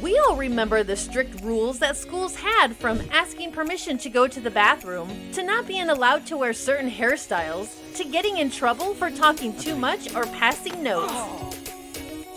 We all remember the strict rules that schools had, from asking permission to go to the bathroom, to not being allowed to wear certain hairstyles, to getting in trouble for talking too much or passing notes.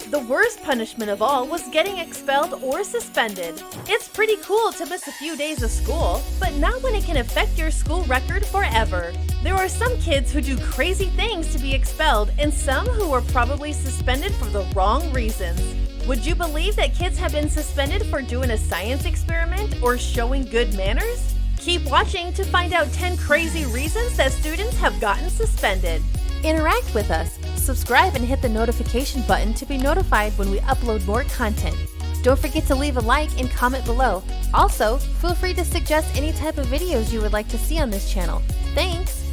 The worst punishment of all was getting expelled or suspended. It's pretty cool to miss a few days of school, but not when it can affect your school record forever. There are some kids who do crazy things to be expelled, and some who are probably suspended for the wrong reasons. Would you believe that kids have been suspended for doing a science experiment or showing good manners? Keep watching to find out 10 crazy reasons that students have gotten suspended. Interact with us. Subscribe and hit the notification button to be notified when we upload more content. Don't forget to leave a like and comment below. Also, feel free to suggest any type of videos you would like to see on this channel. Thanks!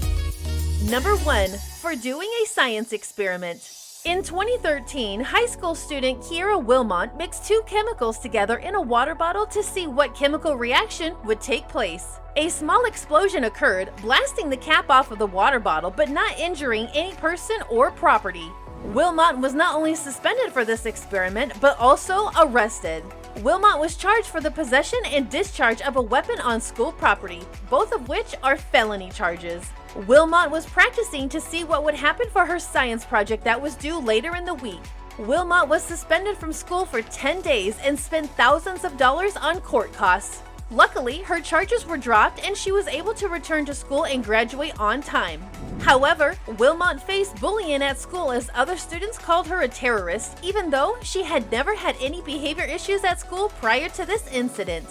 Number 1. For doing a science experiment. In 2013, high school student Kiera Wilmot mixed 2 chemicals together in a water bottle to see what chemical reaction would take place. A small explosion occurred, blasting the cap off of the water bottle but not injuring any person or property. Wilmot was not only suspended for this experiment but also arrested. Wilmot was charged for the possession and discharge of a weapon on school property, both of which are felony charges. Wilmot was practicing to see what would happen for her science project that was due later in the week. Wilmot was suspended from school for 10 days and spent thousands of dollars on court costs. Luckily, her charges were dropped and she was able to return to school and graduate on time. However, Wilmot faced bullying at school as other students called her a terrorist, even though she had never had any behavior issues at school prior to this incident.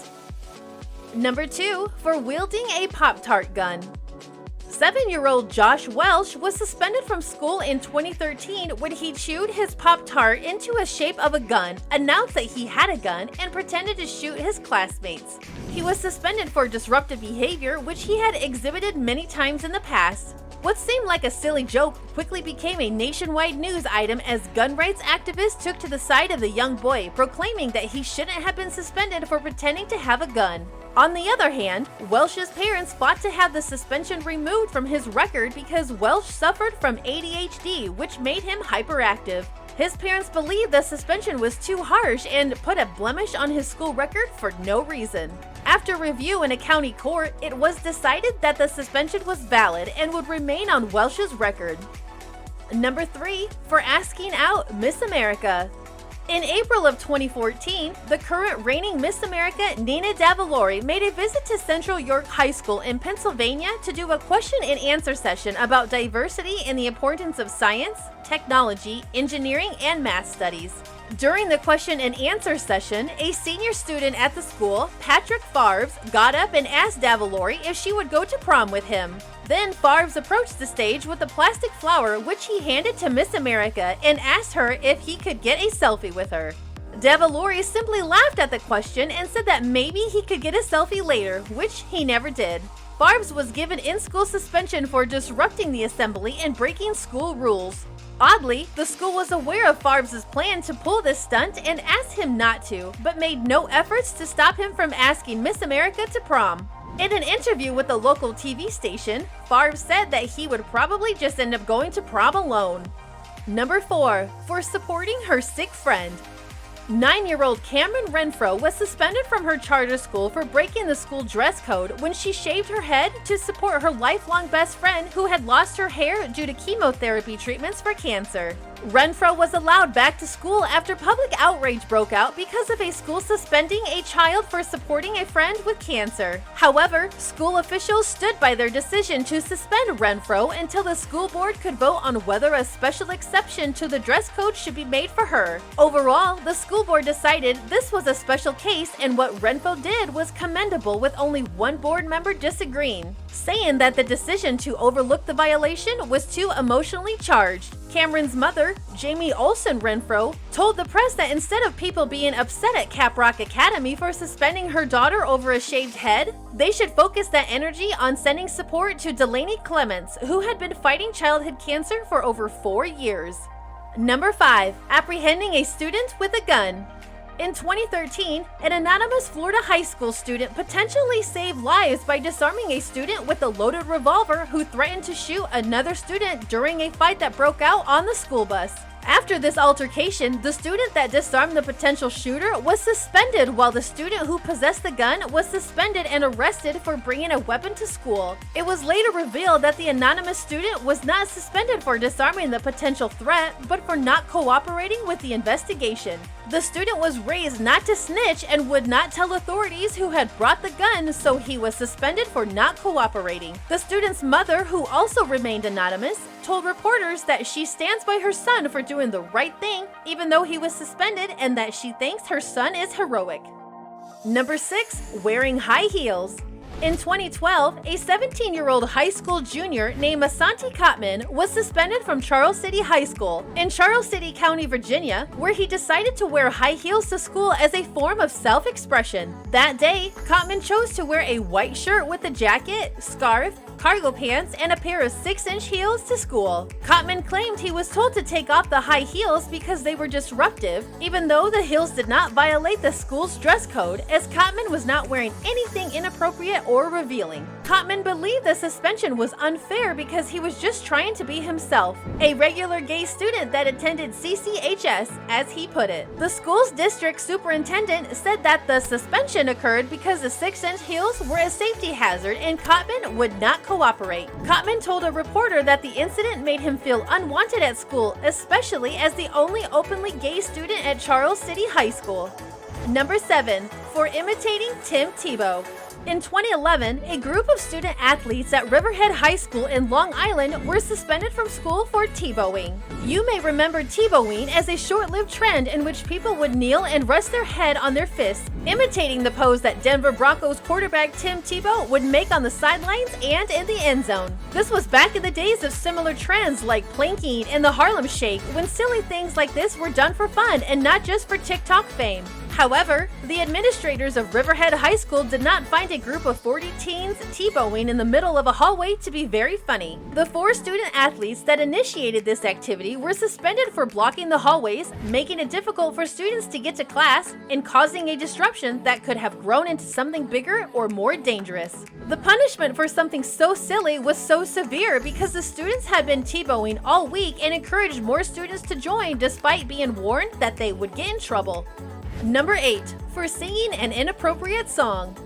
Number 2. For wielding a Pop-Tart gun. 7-year-old Josh Welsh was suspended from school in 2013 when he chewed his Pop-Tart into a shape of a gun, announced that he had a gun, and pretended to shoot his classmates. He was suspended for disruptive behavior, which he had exhibited many times in the past. What seemed like a silly joke quickly became a nationwide news item as gun rights activists took to the side of the young boy, proclaiming that he shouldn't have been suspended for pretending to have a gun. On the other hand, Welsh's parents fought to have the suspension removed from his record because Welsh suffered from ADHD, which made him hyperactive. His parents believed the suspension was too harsh and put a blemish on his school record for no reason. After review in a county court, it was decided that the suspension was valid and would remain on Welsh's record. Number 3. For asking out Miss America. In April of 2014, the current reigning Miss America, Nina Davallori, made a visit to Central York High School in Pennsylvania to do a question and answer session about diversity and the importance of science, technology, engineering, and math studies. During the question and answer session, a senior student at the school, Patrick Farbs, got up and asked Davallori if she would go to prom with him. Then Farbs approached the stage with a plastic flower which he handed to Miss America and asked her if he could get a selfie with her. Davallori simply laughed at the question and said that maybe he could get a selfie later, which he never did. Farbs was given in-school suspension for disrupting the assembly and breaking school rules. Oddly, the school was aware of Farbs' plan to pull this stunt and asked him not to, but made no efforts to stop him from asking Miss America to prom. In an interview with a local TV station, Farbs said that he would probably just end up going to prom alone. Number 4. For supporting her sick friend. 9-year-old Cameron Renfro was suspended from her charter school for breaking the school dress code when she shaved her head to support her lifelong best friend who had lost her hair due to chemotherapy treatments for cancer. Renfro was allowed back to school after public outrage broke out because of a school suspending a child for supporting a friend with cancer. However, school officials stood by their decision to suspend Renfro until the school board could vote on whether a special exception to the dress code should be made for her. Overall, the school board decided this was a special case and what Renfro did was commendable, with only one board member disagreeing, saying that the decision to overlook the violation was too emotionally charged. Cameron's mother, Jamie Olsen Renfro, told the press that instead of people being upset at Caprock Academy for suspending her daughter over a shaved head, they should focus that energy on sending support to Delaney Clements, who had been fighting childhood cancer for over 4 years. Number 5. Apprehending a student with a gun. In 2013, an anonymous Florida high school student potentially saved lives by disarming a student with a loaded revolver who threatened to shoot another student during a fight that broke out on the school bus. After this altercation, the student that disarmed the potential shooter was suspended, while the student who possessed the gun was suspended and arrested for bringing a weapon to school. It was later revealed that the anonymous student was not suspended for disarming the potential threat, but for not cooperating with the investigation. The student was raised not to snitch and would not tell authorities who had brought the gun, so he was suspended for not cooperating. The student's mother, who also remained anonymous, told reporters that she stands by her son for doing the right thing, even though he was suspended, and that she thinks her son is heroic. Number 6. Wearing high heels. In 2012, a 17-year-old high school junior named Asante Cotman was suspended from Charles City High School in Charles City County, Virginia, where he decided to wear high heels to school as a form of self-expression. That day, Cotman chose to wear a white shirt with a jacket, scarf, cargo pants, and a pair of 6-inch heels to school. Cotman claimed he was told to take off the high heels because they were disruptive, even though the heels did not violate the school's dress code, as Cotman was not wearing anything inappropriate or revealing. Cotman believed the suspension was unfair because he was just trying to be himself, a regular gay student that attended CCHS, as he put it. The school's district superintendent said that the suspension occurred because the 6-inch heels were a safety hazard and Cotman would not cooperate. Cotman told a reporter that the incident made him feel unwanted at school, especially as the only openly gay student at Charles City High School. Number 7. For imitating Tim Tebow. In 2011, a group of student athletes at Riverhead High School in Long Island were suspended from school for Tebowing. You may remember Tebowing as a short-lived trend in which people would kneel and rest their head on their fists, imitating the pose that Denver Broncos quarterback Tim Tebow would make on the sidelines and in the end zone. This was back in the days of similar trends like planking and the Harlem Shake, when silly things like this were done for fun and not just for TikTok fame. However, the administrators of Riverhead High School did not find a group of 40 teens Tebowing in the middle of a hallway to be very funny. The 4 student athletes that initiated this activity were suspended for blocking the hallways, making it difficult for students to get to class, and causing a disruption that could have grown into something bigger or more dangerous. The punishment for something so silly was so severe because the students had been Tebowing all week and encouraged more students to join despite being warned that they would get in trouble. Number 8. For singing an inappropriate song.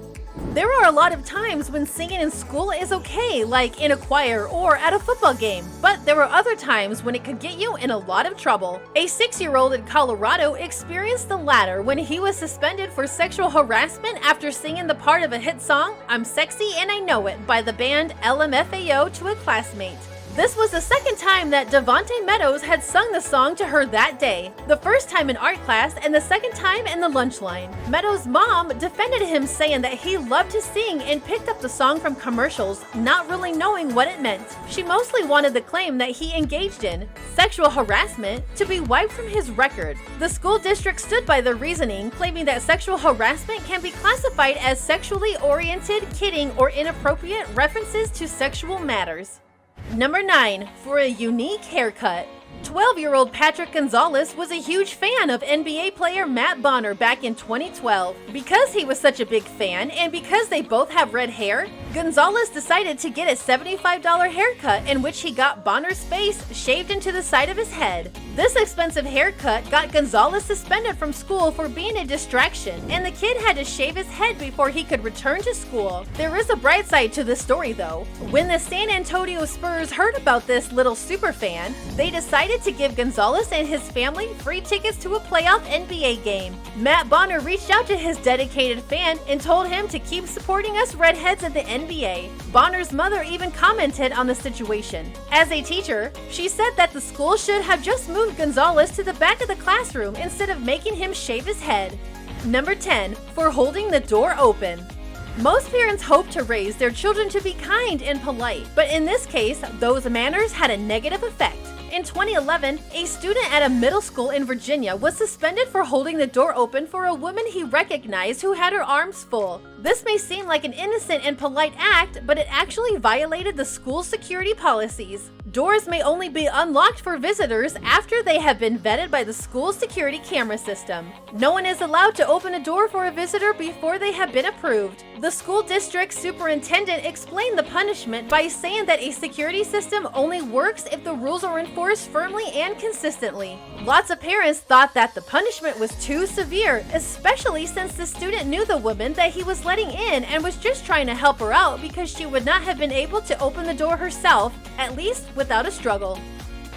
There are a lot of times when singing in school is okay, like in a choir or at a football game, but there are other times when it could get you in a lot of trouble. A 6-year-old in Colorado experienced the latter when he was suspended for sexual harassment after singing the part of a hit song, "I'm Sexy and I Know It" by the band LMFAO to a classmate. This was the second time that Devontae Meadows had sung the song to her that day, the first time in art class and the second time in the lunch line. Meadows' mom defended him, saying that he loved to sing and picked up the song from commercials, not really knowing what it meant. She mostly wanted the claim that he engaged in, sexual harassment, to be wiped from his record. The school district stood by the reasoning, claiming that sexual harassment can be classified as sexually oriented, kidding, or inappropriate references to sexual matters. Number 9. For a unique haircut. 12-year-old Patrick Gonzalez was a huge fan of NBA player Matt Bonner back in 2012. Because he was such a big fan, and because they both have red hair, Gonzalez decided to get a $75 haircut in which he got Bonner's face shaved into the side of his head. This expensive haircut got Gonzalez suspended from school for being a distraction, and the kid had to shave his head before he could return to school. There is a bright side to this story though. When the San Antonio Spurs heard about this little superfan, they decided to give Gonzalez and his family free tickets to a playoff NBA game. Matt Bonner reached out to his dedicated fan and told him to keep supporting us redheads at the NBA. Bonner's mother even commented on the situation. As a teacher, she said that the school should have just moved Gonzalez to the back of the classroom instead of making him shave his head. Number 10. For holding the door open. Most parents hope to raise their children to be kind and polite, but in this case, those manners had a negative effect. In 2011, a student at a middle school in Virginia was suspended for holding the door open for a woman he recognized who had her arms full. This may seem like an innocent and polite act, but it actually violated the school's security policies. Doors may only be unlocked for visitors after they have been vetted by the school's security camera system. No one is allowed to open a door for a visitor before they have been approved. The school district superintendent explained the punishment by saying that a security system only works if the rules are enforced firmly and consistently. Lots of parents thought that the punishment was too severe, especially since the student knew the woman that he was letting in and was just trying to help her out because she would not have been able to open the door herself, at least without a struggle.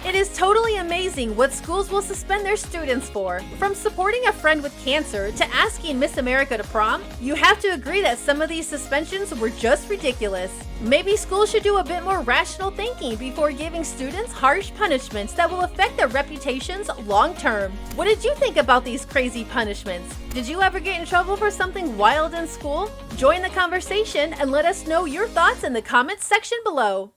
It is totally amazing what schools will suspend their students for. From supporting a friend with cancer to asking Miss America to prom, you have to agree that some of these suspensions were just ridiculous. Maybe schools should do a bit more rational thinking before giving students harsh punishments that will affect their reputations long term. What did you think about these crazy punishments? Did you ever get in trouble for something wild in school? Join the conversation and let us know your thoughts in the comments section below.